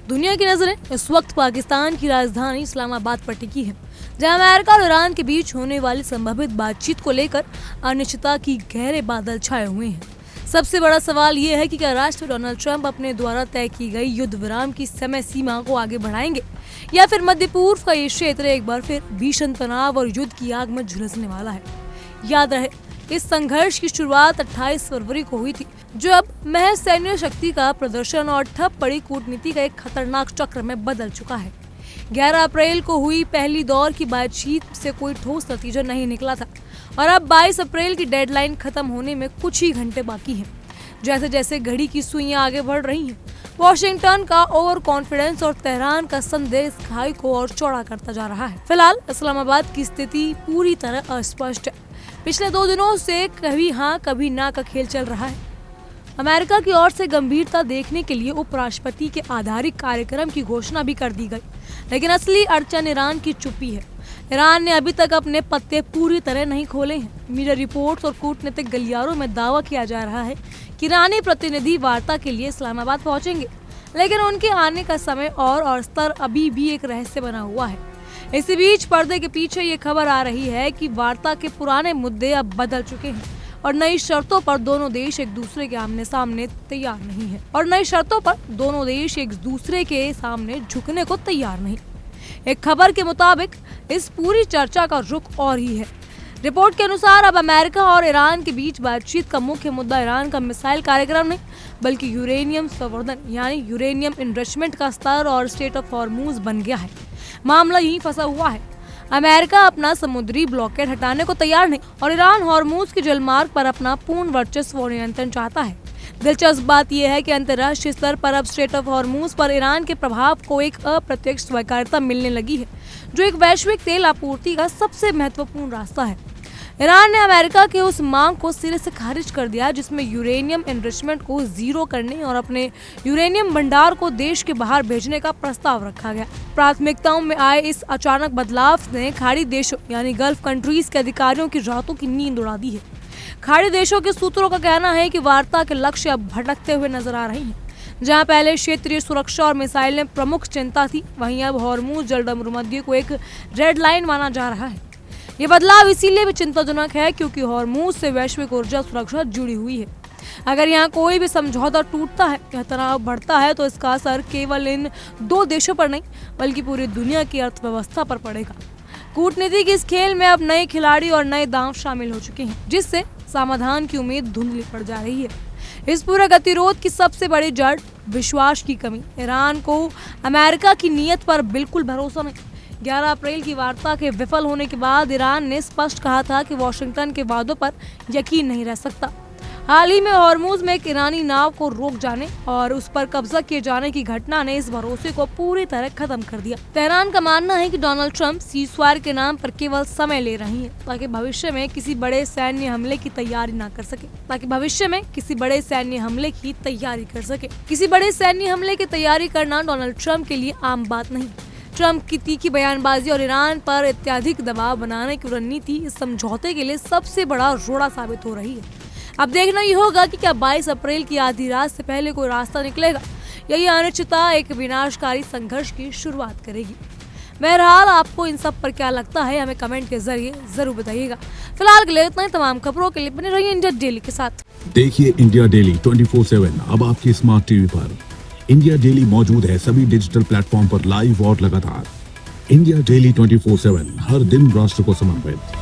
दुनिया की नजरें इस वक्त पाकिस्तान की राजधानी इस्लामाबाद पर टिकी है, जहां अमेरिका और ईरान के बीच होने वाली संभावित बातचीत को लेकर अनिश्चितता की गहरे बादल छाए हुए हैं। सबसे बड़ा सवाल ये है कि क्या राष्ट्रपति डोनाल्ड ट्रंप अपने द्वारा तय की गई युद्ध विराम की समय सीमा को आगे बढ़ाएंगे या फिर मध्य पूर्व का ये क्षेत्र एक बार फिर भीषण तनाव और युद्ध की आग में झुलसने वाला है। याद रहे, इस संघर्ष की शुरुआत 28 फरवरी को हुई थी, जो अब महज सैन्य शक्ति का प्रदर्शन और ठप पड़ी कूटनीति का एक खतरनाक चक्र में बदल चुका है। 11 अप्रैल को हुई पहली दौर की बातचीत से कोई ठोस नतीजा नहीं निकला था और अब 22 अप्रैल की डेडलाइन खत्म होने में कुछ ही घंटे बाकी हैं। जैसे जैसे घड़ी की सुइयां आगे बढ़ रही हैं, वॉशिंगटन का ओवर कॉन्फिडेंस और तेहरान का संदेह इस खाई को और चौड़ा करता जा रहा है। फिलहाल इस्लामाबाद की स्थिति पूरी तरह अस्पष्ट है। पिछले 2 दिनों से कभी हाँ कभी ना का खेल चल रहा है। अमेरिका की ओर से गंभीरता देखने के लिए उपराष्ट्रपति के आधारित कार्यक्रम की घोषणा भी कर दी गई, लेकिन असली अड़चन ईरान की चुप्पी है। ईरान ने अभी तक अपने पत्ते पूरी तरह नहीं खोले हैं। मीडिया रिपोर्ट्स और कूटनीतिक गलियारों में दावा किया जा रहा है कि ईरानी प्रतिनिधि वार्ता के लिए इस्लामाबाद पहुंचेंगे, लेकिन उनके आने का समय और स्तर अभी भी एक रहस्य बना हुआ है। इसी बीच पर्दे के पीछे ये खबर आ रही है कि वार्ता के पुराने मुद्दे अब बदल चुके हैं और नई शर्तों पर दोनों देश एक दूसरे के आमने सामने तैयार नहीं है झुकने को तैयार नहीं। एक खबर के मुताबिक इस पूरी चर्चा का रुख और ही है। रिपोर्ट के अनुसार अब अमेरिका और ईरान के बीच बातचीत का मुख्य मुद्दा ईरान का मिसाइल कार्यक्रम नहीं, बल्कि यूरेनियम संवर्धन यानी यूरेनियम इनरिचमेंट का स्तर और स्टेट ऑफ हॉर्मूज बन गया है। मामला यहीं फंसा हुआ है। अमेरिका अपना समुद्री ब्लॉकेड हटाने को तैयार नहीं और ईरान हॉर्मूज के जलमार्ग पर अपना पूर्ण वर्चस्व और नियंत्रण चाहता है। दिलचस्प बात यह है कि अंतर्राष्ट्रीय स्तर पर अब स्टेट ऑफ हॉर्मूज पर ईरान के प्रभाव को एक अप्रत्यक्ष स्वीकार्यता मिलने लगी है, जो एक वैश्विक तेल आपूर्ति का सबसे महत्वपूर्ण रास्ता है। ईरान ने अमेरिका के उस मांग को सिरे से खारिज कर दिया जिसमें यूरेनियम एनरिचमेंट को जीरो करने और अपने यूरेनियम भंडार को देश के बाहर भेजने का प्रस्ताव रखा गया। प्राथमिकताओं में आए इस अचानक बदलाव ने खाड़ी देशों यानी गल्फ कंट्रीज के अधिकारियों की रातों की नींद उड़ा दी है। खाड़ी देशों के सूत्रों का कहना है कि वार्ता के लक्ष्य अब भटकते हुए नजर आ रहे हैं। जहां पहले क्षेत्रीय सुरक्षा और मिसाइलें प्रमुख चिंता थी, वहीं अब हॉर्मूज जलसंधि को एक रेड लाइन माना जा रहा है। ये बदलाव इसीलिए भी चिंताजनक है क्योंकि हॉर्मूज से वैश्विक ऊर्जा सुरक्षा जुड़ी हुई है। अगर यहाँ कोई भी समझौता टूटता है या तनाव बढ़ता है तो इसका असर केवल इन 2 देशों पर नहीं बल्कि पूरी दुनिया की अर्थव्यवस्था पर पड़ेगा। कूटनीति के इस खेल में अब नए खिलाड़ी और नए दांव शामिल हो चुके हैं, जिससे समाधान की उम्मीद धुंधली पड़ जा रही है। इस पूरे गतिरोध की सबसे बड़ी जड़ विश्वास की कमी। ईरान को अमेरिका की नीयत पर बिल्कुल भरोसा नहीं। 11 अप्रैल की वार्ता के विफल होने के बाद ईरान ने स्पष्ट कहा था कि वॉशिंगटन के वादों पर यकीन नहीं रह सकता। हाल ही में हॉर्मूज में एक ईरानी नाव को रोक जाने और उस पर कब्जा किए जाने की घटना ने इस भरोसे को पूरी तरह खत्म कर दिया। तेहरान का मानना है कि डोनाल्ड ट्रंप सीज़फायर के नाम पर केवल समय ले रही हैं ताकि भविष्य में किसी बड़े सैन्य हमले की तैयारी किसी बड़े सैन्य हमले की तैयारी करना डोनाल्ड ट्रंप के लिए आम बात नहीं। ट्रंप की तीखी बयानबाजी और ईरान पर अत्यधिक दबाव बनाने की रणनीति इस समझौते के लिए सबसे बड़ा रोड़ा साबित हो रही है। अब देखना ये होगा कि क्या 22 अप्रैल की आधी रात से पहले कोई रास्ता निकलेगा या ये अनिश्चितता एक विनाशकारी संघर्ष की शुरुआत करेगी। बहरहाल आपको इन सब पर क्या लगता है, हमें कमेंट के जरिए जरूर बताइएगा। फिलहाल के लिए इतना ही। तमाम खबरों के लिए बने रहिए इंडिया डेली के साथ। देखिए इंडिया डेली 24/7 अब आपकी स्मार्ट टीवी पर। इंडिया डेली मौजूद है सभी डिजिटल प्लेटफॉर्म पर लाइव और लगातार। इंडिया डेली 24/7 हर दिन राष्ट्र को समर्पित।